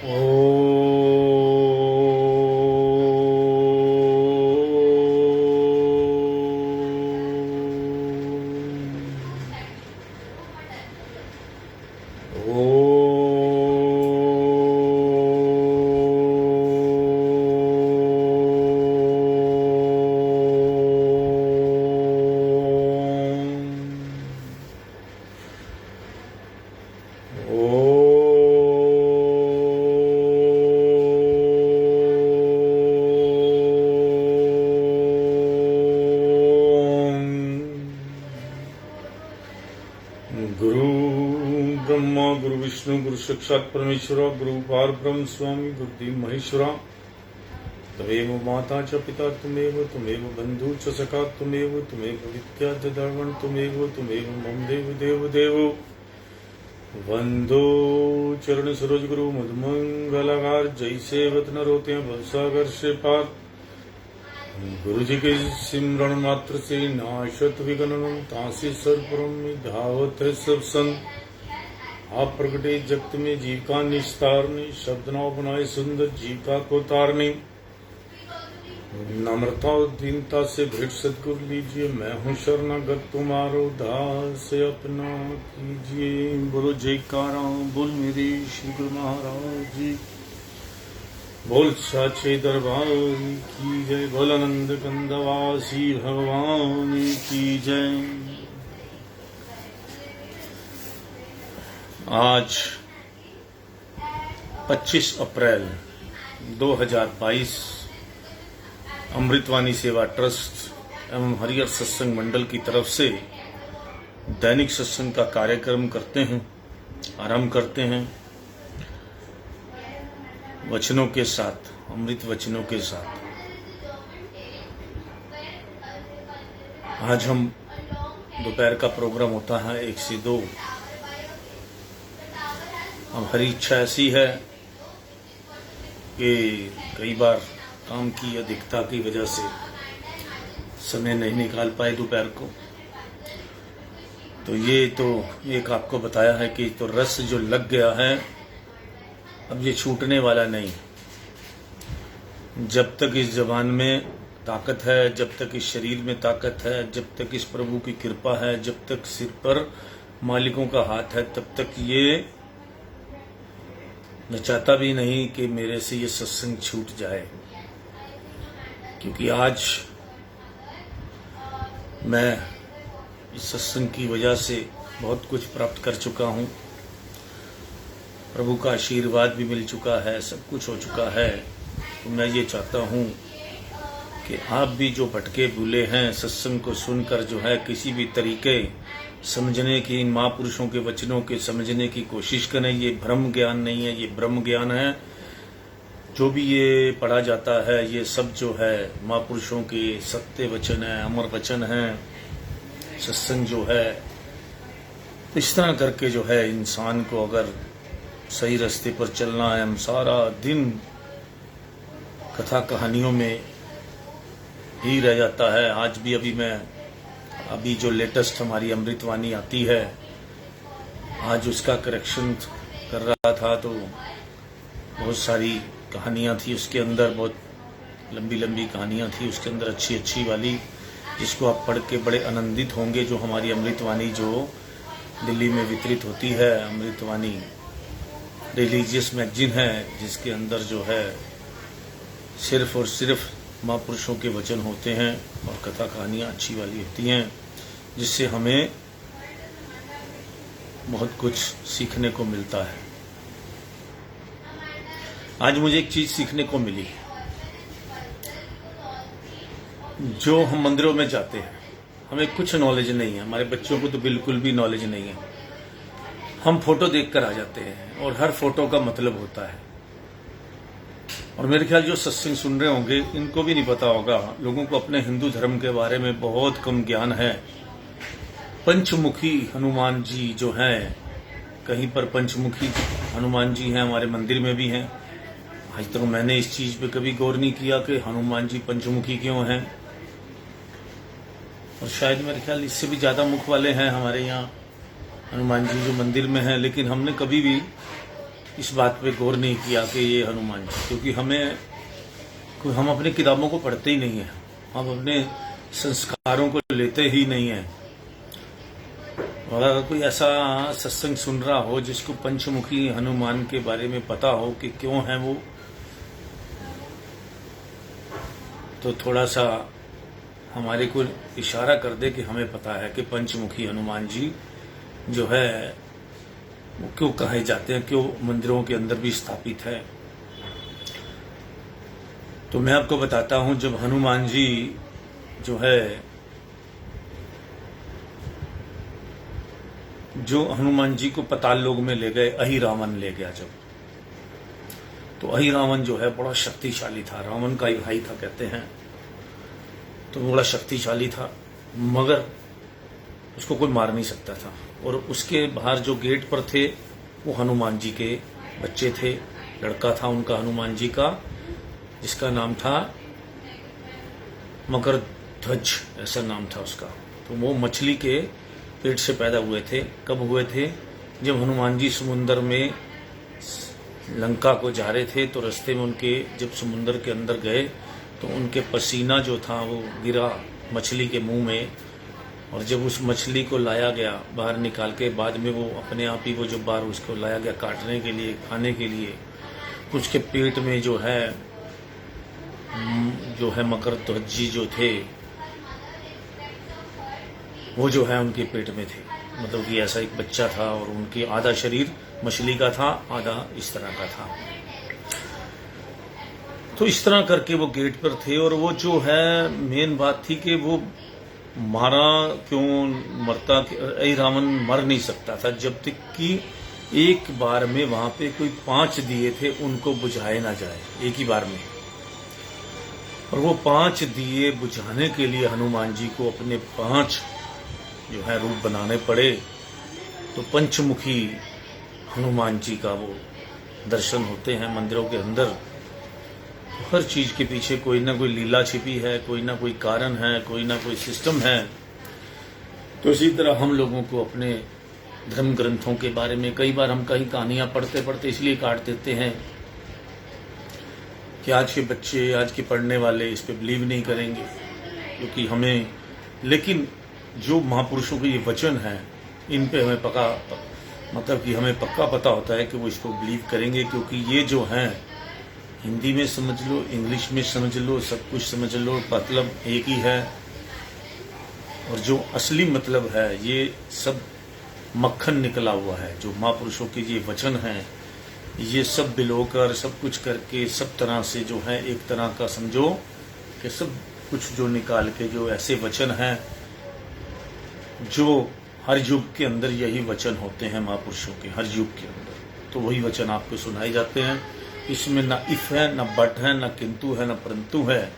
ओ गुरु ब्रह्मा गुरु विष्णु गुरु साक्षात् परमेश्वर गुरु पारब्रह्म स्वामी बुद्धि महेश्वरा तमेव माता च पिता तुमेव बंधु च सखा तुमेव विद्या च धर्मं तुमेव मम देव देवो वंदो चरण सरोज गुरु मधुमंगलाकार जैसे वतन रोते भवसागर से पार गुरु जी के सिमरण मात्र से नाशत विगणन तासी सर्वप्रम धावत है सब संग आप प्रगटे जगत में जीव का निस्तारने शब्द नाव बनाए सुंदर जीव का को तारने नम्रता और दीनता से भेंट सदगुरु लीजिए मैं हूँ शरणागत तुम्हारो दास अपना कीजिए। बोलो जयकारा बोल मेरे श्री गुरु महाराज जी बोल साचे दरबार की जय बोल आनंद कंदवासी भगवान की जय। आज 25 अप्रैल 2022 अमृतवाणी सेवा ट्रस्ट एवं हरिहर सत्संग मंडल की तरफ से दैनिक सत्संग का कार्यक्रम आरंभ करते हैं वचनों के साथ, अमृत वचनों के साथ। आज हम दोपहर का प्रोग्राम होता है 1 से 2। हमारी इच्छा ऐसी है कि कई बार काम की अधिकता की वजह से समय नहीं निकाल पाए दोपहर को, तो ये तो एक आपको बताया है कि तो रस जो लग गया है अब ये छूटने वाला नहीं। जब तक इस जबान में ताकत है, जब तक इस शरीर में ताकत है, जब तक इस प्रभु की कृपा है, जब तक सिर पर मालिकों का हाथ है, तब तक ये मैं चाहता भी नहीं कि मेरे से ये सत्संग छूट जाए। क्योंकि आज मैं इस सत्संग की वजह से बहुत कुछ प्राप्त कर चुका हूँ, प्रभु का आशीर्वाद भी मिल चुका है, सब कुछ हो चुका है। तो मैं ये चाहता हूँ कि आप भी जो भटके भूले हैं सत्संग को सुनकर जो है किसी भी तरीके समझने की, इन महापुरुषों के वचनों के समझने की कोशिश करें। ये भ्रम ज्ञान नहीं है, ये ब्रह्म ज्ञान है। जो भी ये पढ़ा जाता है ये सब जो है महापुरुषों के सत्य वचन है, अमर वचन है। सत्संग जो है इस तरह करके जो है इंसान को अगर सही रास्ते पर चलना है, हम सारा दिन कथा कहानियों में ही रह जाता है। आज भी अभी जो लेटेस्ट हमारी अमृतवाणी आती है, आज उसका करेक्शन कर रहा था तो बहुत सारी कहानियाँ थी उसके अंदर, बहुत लंबी लंबी कहानियाँ थी उसके अंदर, अच्छी अच्छी वाली, जिसको आप पढ़ के बड़े आनंदित होंगे। जो हमारी अमृतवाणी जो दिल्ली में वितरित होती है, अमृतवाणी रिलीजियस मैगजीन है, जिसके अंदर जो है सिर्फ और सिर्फ महापुरुषों के वचन होते हैं और कथा कहानियाँ अच्छी वाली होती हैं, जिससे हमें बहुत कुछ सीखने को मिलता है। आज मुझे एक चीज सीखने को मिली। जो हम मंदिरों में जाते हैं हमें कुछ नॉलेज नहीं है, हमारे बच्चों को तो बिल्कुल भी नॉलेज नहीं है। हम फोटो देखकर आ जाते हैं और हर फोटो का मतलब होता है। और मेरे ख्याल जो सत्संग सुन रहे होंगे इनको भी नहीं पता होगा, लोगों को अपने हिंदू धर्म के बारे में बहुत कम ज्ञान है। पंचमुखी हनुमान जी जो हैं, कहीं पर पंचमुखी हनुमान जी हैं, हमारे मंदिर में भी हैं। आज तक मैंने इस चीज पे कभी गौर नहीं किया कि हनुमान जी पंचमुखी क्यों हैं, और शायद मेरे ख्याल इससे भी ज्यादा मुख वाले हैं हमारे यहाँ हनुमान जी जो मंदिर में हैं। लेकिन हमने कभी भी इस बात पे गौर नहीं किया कि ये हनुमान जी, क्योंकि हम अपनी किताबों को पढ़ते ही नहीं है, हम अपने संस्कारों को लेते ही नहीं है। और अगर कोई ऐसा सत्संग सुन रहा हो जिसको पंचमुखी हनुमान के बारे में पता हो कि क्यों है वो, तो थोड़ा सा हमारे को इशारा कर दे कि हमें पता है कि पंचमुखी हनुमान जी जो है वो क्यों कहे जाते हैं, क्यों मंदिरों के अंदर भी स्थापित है। तो मैं आपको बताता हूं, जब हनुमान जी जो है, जो हनुमान जी को पाताल लोक में ले गए, अहिरावण ले गया जब, तो अहिरावण जो है बड़ा शक्तिशाली था, रावण का ही भाई था कहते हैं, तो बड़ा शक्तिशाली था, मगर उसको कोई मार नहीं सकता था। और उसके बाहर जो गेट पर थे वो हनुमान जी के बच्चे थे, लड़का था उनका हनुमान जी का, जिसका नाम था मकरध्वज, ऐसा नाम था उसका। तो वो मछली के पेट से पैदा हुए थे। कब हुए थे? जब हनुमान जी समुन्द्र में लंका को जा रहे थे, तो रास्ते में उनके जब समुन्द्र के अंदर गए तो उनके पसीना जो था वो गिरा मछली के मुंह में, और जब उस मछली को लाया गया बाहर निकाल के, बाद में वो अपने आप ही वो जो बाहर उसको लाया गया काटने के लिए, खाने के लिए, उसके पेट में जो है मकरध्वज जी जो थे वो जो है उनके पेट में थे। मतलब कि ऐसा एक बच्चा था और उनकी आधा शरीर मछली का था, आधा इस तरह का था। तो इस तरह करके वो गेट पर थे। और वो जो है मेन बात थी कि वो मारा क्यों, मरता, रावण मर नहीं सकता था जब तक कि एक बार में वहां पे कोई 5 दिए थे उनको बुझाए ना जाए एक ही बार में। और वो 5 दिए बुझाने के लिए हनुमान जी को अपने 5 जो है रूप बनाने पड़े। तो पंचमुखी हनुमान जी का वो दर्शन होते हैं मंदिरों के अंदर। हर चीज के पीछे कोई ना कोई लीला छिपी है, कोई ना कोई कारण है, कोई ना कोई सिस्टम है। तो इसी तरह हम लोगों को अपने धर्म ग्रंथों के बारे में कई बार हम कहीं कहानियां पढ़ते पढ़ते इसलिए काट देते हैं कि आज के बच्चे, आज के पढ़ने वाले इस पे बिलीव नहीं करेंगे, क्योंकि हमें, लेकिन जो महापुरुषों के ये वचन हैं इन पे हमें पक्का, मतलब कि हमें पक्का पता होता है कि वो इसको बिलीव करेंगे, क्योंकि ये जो हैं हिंदी में समझ लो, इंग्लिश में समझ लो, सब कुछ समझ लो, मतलब एक ही है। और जो असली मतलब है ये सब मक्खन निकला हुआ है। जो महापुरुषों के ये वचन हैं ये सब बिलोकर, सब कुछ करके, सब तरह से जो है एक तरह का समझो कि सब कुछ जो निकाल के जो ऐसे वचन हैं जो हर युग के अंदर यही वचन होते हैं महापुरुषों के, हर युग के अंदर। तो वही वचन आपको सुनाए जाते हैं। इसमें ना इफ है, ना बट है, ना किंतु है, ना परंतु है।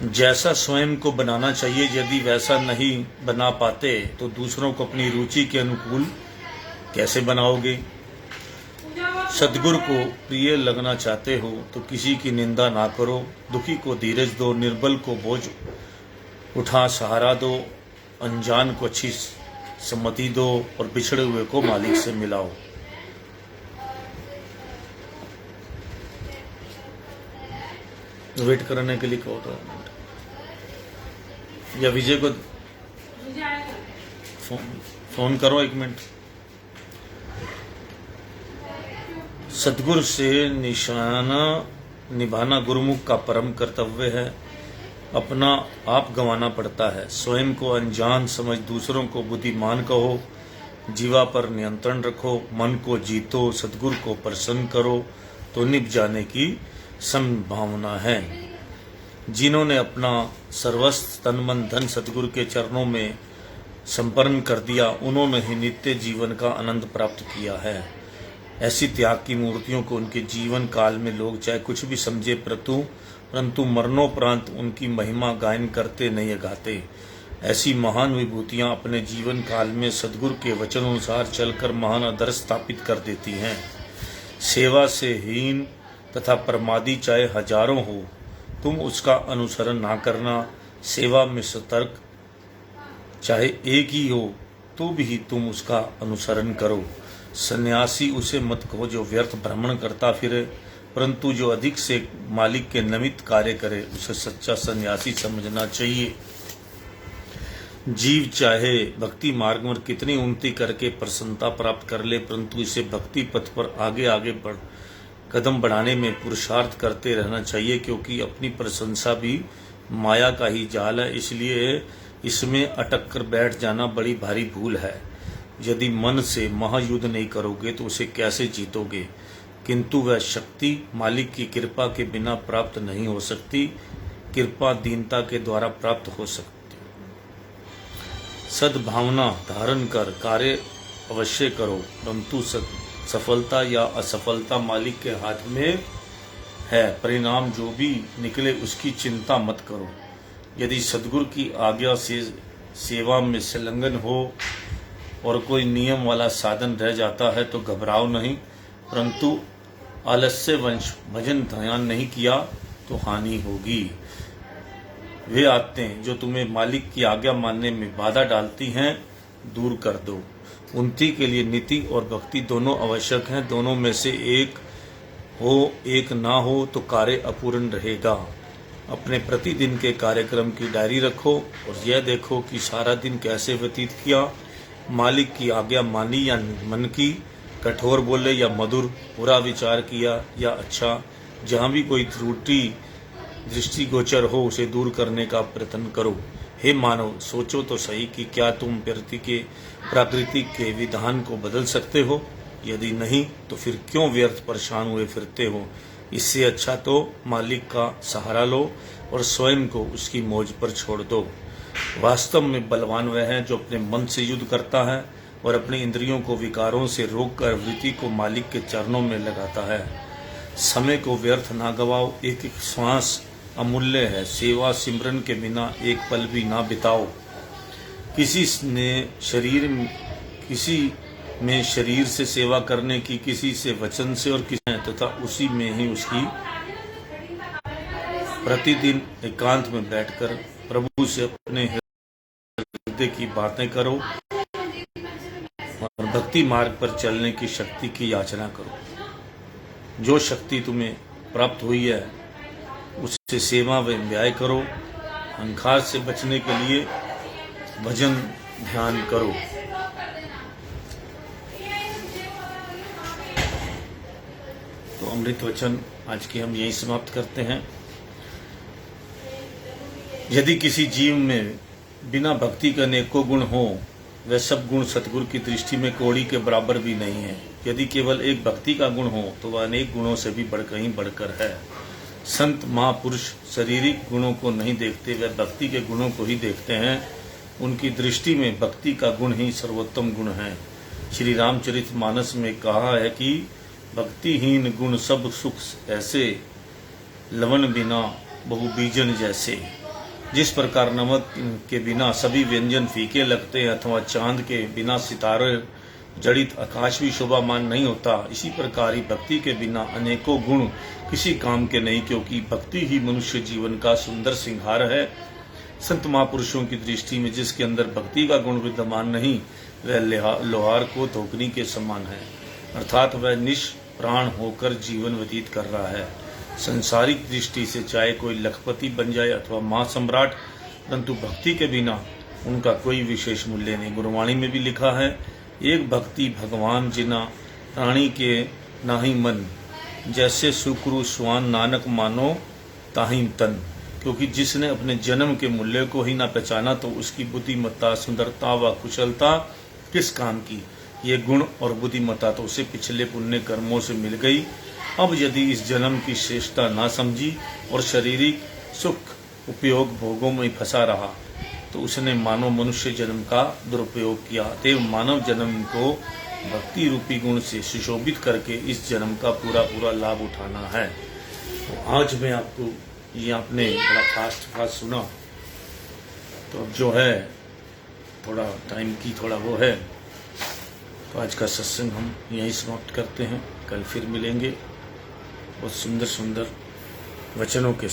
जैसा स्वयं को बनाना चाहिए, यदि वैसा नहीं बना पाते तो दूसरों को अपनी रुचि के अनुकूल कैसे बनाओगे। सदगुरु को प्रिय लगना चाहते हो तो किसी की निंदा ना करो। दुखी को धीरज दो, निर्बल को बोझ उठा सहारा दो, अनजान को अच्छी सम्मति दो और बिछड़े हुए को मालिक से मिलाओ। वेट करने के लिए कहो तो, या विजय को फोन करो 1 मिनट। सदगुरु से निशाना निभाना गुरुमुख का परम कर्तव्य है। अपना आप गंवाना पड़ता है। स्वयं को अनजान समझ दूसरों को बुद्धिमान कहो। जीवा पर नियंत्रण रखो, मन को जीतो, सदगुरु को प्रसन्न करो तो निभ जाने की संभावना है। जिन्होंने अपना सर्वस्व तन मन धन सदगुरु के चरणों में संपन्न कर दिया, उन्होंने ही नित्य जीवन का आनंद प्राप्त किया है। ऐसी त्याग की मूर्तियों को उनके जीवन काल में लोग चाहे कुछ भी समझे, परंतु मरणोपरांत उनकी महिमा गायन करते नहीं गाते। ऐसी महान विभूतियां अपने जीवन काल में सदगुरु के वचनानुसार चलकर महान आदर्श स्थापित कर देती हैं। सेवा से हीन तथा प्रमादी चाहे हजारों हो, तुम उसका अनुसरण ना करना। सेवा में सतर्क चाहे एक ही हो, तो भी तुम उसका अनुसरण करो। सन्यासी उसे मत कहो जो व्यर्थ भ्रमण करता फिरे, परंतु जो अधिक से मालिक के निमित्त कार्य करे उसे सच्चा सन्यासी समझना चाहिए। जीव चाहे भक्ति मार्ग में कितनी उन्नति करके प्रसन्नता प्राप्त कर ले, परंतु इसे भक्ति पथ पर आगे आगे कदम बढ़ाने में पुरुषार्थ करते रहना चाहिए, क्योंकि अपनी प्रशंसा भी माया का ही जाल है। इसलिए इसमें अटक कर बैठ जाना बड़ी भारी भूल है। यदि मन से महायुद्ध नहीं करोगे तो उसे कैसे जीतोगे? किंतु वह शक्ति मालिक की कृपा के बिना प्राप्त नहीं हो सकती, कृपा दीनता के द्वारा प्राप्त हो सकती। सद्भावना धारण कर कार्य अवश्य करो, परंतु सफलता या असफलता मालिक के हाथ में है। परिणाम जो भी निकले उसकी चिंता मत करो। यदि सद्गुरु की आज्ञा से सेवा में संलग्न हो और कोई नियम वाला साधन रह जाता है तो घबराओ नहीं, परंतु आलस्यवंश भजन ध्यान नहीं किया तो हानि होगी। वे आदतें जो तुम्हें मालिक की आज्ञा मानने में बाधा डालती हैं दूर कर दो। उन्नति के लिए नीति और भक्ति दोनों आवश्यक हैं। दोनों में से एक हो एक ना हो तो कार्य अपूर्ण रहेगा। अपने प्रतिदिन के कार्यक्रम की डायरी रखो और यह देखो कि सारा दिन कैसे व्यतीत किया। मालिक की आज्ञा मानी या मन की, कठोर बोले या मधुर, बुरा विचार किया या अच्छा। जहाँ भी कोई त्रुटि दृष्टिगोचर हो उसे दूर करने का प्रयत्न करो। हे मानव, सोचो तो सही कि क्या तुम प्रकृति के विधान को बदल सकते हो? यदि नहीं तो फिर क्यों व्यर्थ परेशान हुए फिरते हो? इससे अच्छा तो मालिक का सहारा लो और स्वयं को उसकी मौज पर छोड़ दो। वास्तव में बलवान वह है जो अपने मन से युद्ध करता है और अपने इंद्रियों को विकारों से रोककर वृत्ति को मालिक के चरणों में लगाता है। समय को व्यर्थ ना गवाओ, एक एक श्वास अमूल्य है। सेवा सिमरन के बिना एक पल भी ना बिताओ। किसी में शरीर से सेवा करने की, किसी से वचन से और किसी तथा उसी में ही उसकी प्रतिदिन एकांत में बैठकर प्रभु से अपने हृदय की बातें करो और भक्ति मार्ग पर चलने की शक्ति की याचना करो। जो शक्ति तुम्हें प्राप्त हुई है उससे सेवा व व्याय करो। अहंकार से बचने के लिए भजन ध्यान करो। तो अमृत वचन आज की हम यही समाप्त करते हैं। यदि किसी जीव में बिना भक्ति के अनेकों गुण हो, वह सब गुण सतगुरु की दृष्टि में कौड़ी के बराबर भी नहीं है। यदि केवल एक भक्ति का गुण हो तो वह अनेक गुणों से भी बढ़कर है। संत महापुरुष शारीरिक गुणों को नहीं देखते, वह भक्ति के गुणों को ही देखते हैं। उनकी दृष्टि में भक्ति का गुण ही सर्वोत्तम गुण है। श्री रामचरितमानस में कहा है कि भक्तिहीन गुण सब सुख ऐसे, लवण बिना बहु बीजन जैसे। जिस प्रकार नमक के बिना सभी व्यंजन फीके लगते हैं अथवा चांद के बिना सितारे जड़ित आकाश भी शोभामान नहीं होता, इसी प्रकार ही भक्ति के बिना अनेकों गुण किसी काम के नहीं, क्योंकि भक्ति ही मनुष्य जीवन का सुंदर श्रृंगार है। संत महापुरुषों की दृष्टि में जिसके अंदर भक्ति का गुण विद्यमान नहीं, वह लोहार को धोखनी के समान है, अर्थात वह निष्प्राण होकर जीवन व्यतीत कर रहा है। संसारिक दृष्टि से चाहे कोई लखपति बन जाए अथवा महासम्राट, परंतु भक्ति के बिना उनका कोई विशेष मूल्य नहीं। गुरुवाणी में भी लिखा है, एक भक्ति भगवान जिना प्राणी के नाही मन, जैसे सुक्रु स्वान नानक मानो ताहिं तन। क्योंकि जिसने अपने जन्म के मूल्य को ही ना पहचाना तो उसकी बुद्धिमत्ता, सुंदरता व कुशलता किस काम की। ये गुण और बुद्धिमत्ता तो उसे पिछले पुण्य कर्मों से मिल गई। अब यदि इस जन्म की श्रेष्ठता ना समझी और शारीरिक सुख उपयोग भोगों में फंसा रहा तो उसने मानव मनुष्य जन्म का दुरुपयोग किया। अतएव मानव जन्म को भक्ति रूपी गुण से सुशोभित करके इस जन्म का पूरा लाभ उठाना है। तो आज मैं आपको ये आपने बड़ा फास्ट सुना, तो अब जो है थोड़ा टाइम की थोड़ा वो है, तो आज का सत्संग हम यहीं समाप्त करते हैं। कल फिर मिलेंगे बहुत सुंदर सुंदर वचनों के साथ।